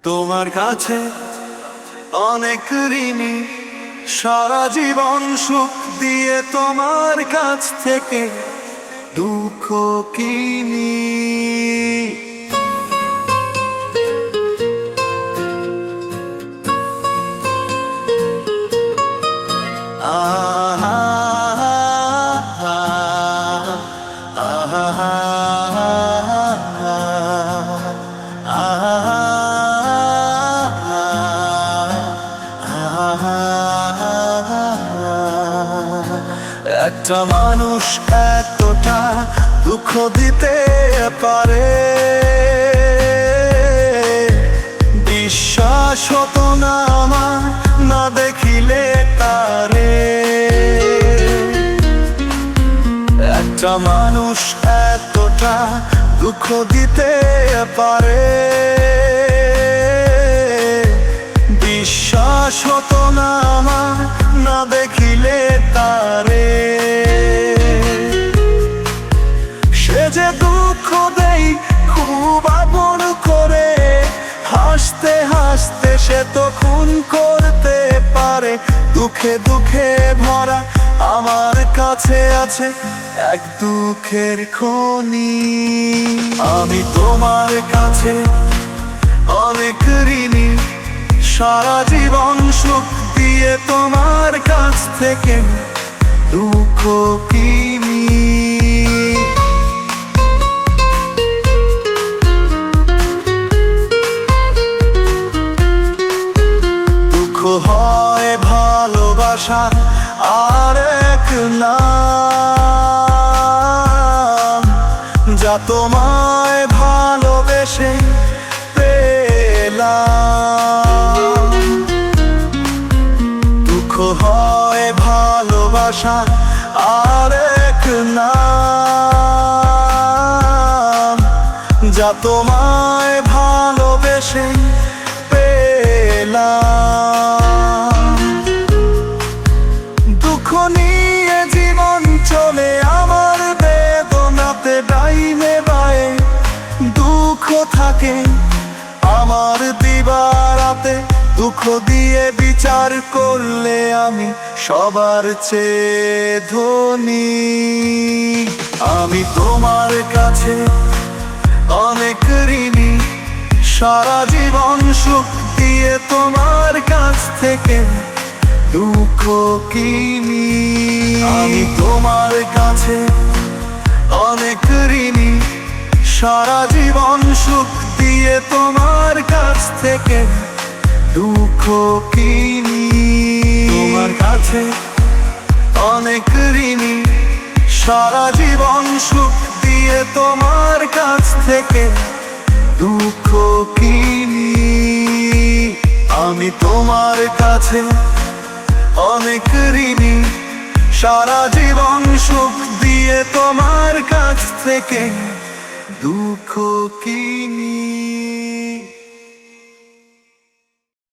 তোমার কাছে অনেক ঋণী, সারা জীবন সুখ দিয়ে তোমার কাছ থেকে দুঃখ কিনি। একটা মানুষ এতটা দুঃখ দিতে পারে, বিশ্বাস হতো না আমার না দেখিলে তারে। একটা মানুষ এতটা দুঃখ দিতে পারে, বিশ্বাস হতো না আমার না দেখিলে তারে। সে যে দুঃখ দেই খুব আপন করে, হাসতে হাসতে সে তো খুন করতে পারে। দুঃখে দুঃখে ভরা আমার কাছে আছে এক দুঃখের খনি। আমি তোমার কাছে অনেক ঋণী, সারা জীবন সুখ দিয়ে তোমার কাছ থেকে দুঃখ কিনি। দুঃখ হয় ভালোবাসা আর এক নাম, যা তোমায় ভালোবেসে পেলাম। দুঃখ হয় ভালোবাসা আর এক নাম, যা তোমায় ভালোবেসে পেলাম। দুঃখ নিয়ে জীবন চলে আমার, বেদনাতে ডাইনে বায়ে দুঃখ থাকে আমার দিবারাতে। দুঃখ দিয়ে বিচার করলে আমি সবার চেয়ে ধনী। আমি তোমার কাছে অনেক ঋণী, সারা জীবন সুখ দিয়ে তোমার কাছ থেকে দুঃখ কিনি। আমি তোমার কাছে অনেক ঋণী, সারা জীবন সুখ দিয়ে তোমার কাছ থেকে দুঃখ কিনি। তোমার কাছে অনেক ঋণী, সারা জীবন সুখ দিয়ে তোমার কাছ থেকে দুঃখ কিনি। আমি তোমার কাছে অনেক ঋণী, সারা জীবন সুখ দিয়ে তোমার কাছ থেকে দুঃখ কিনি।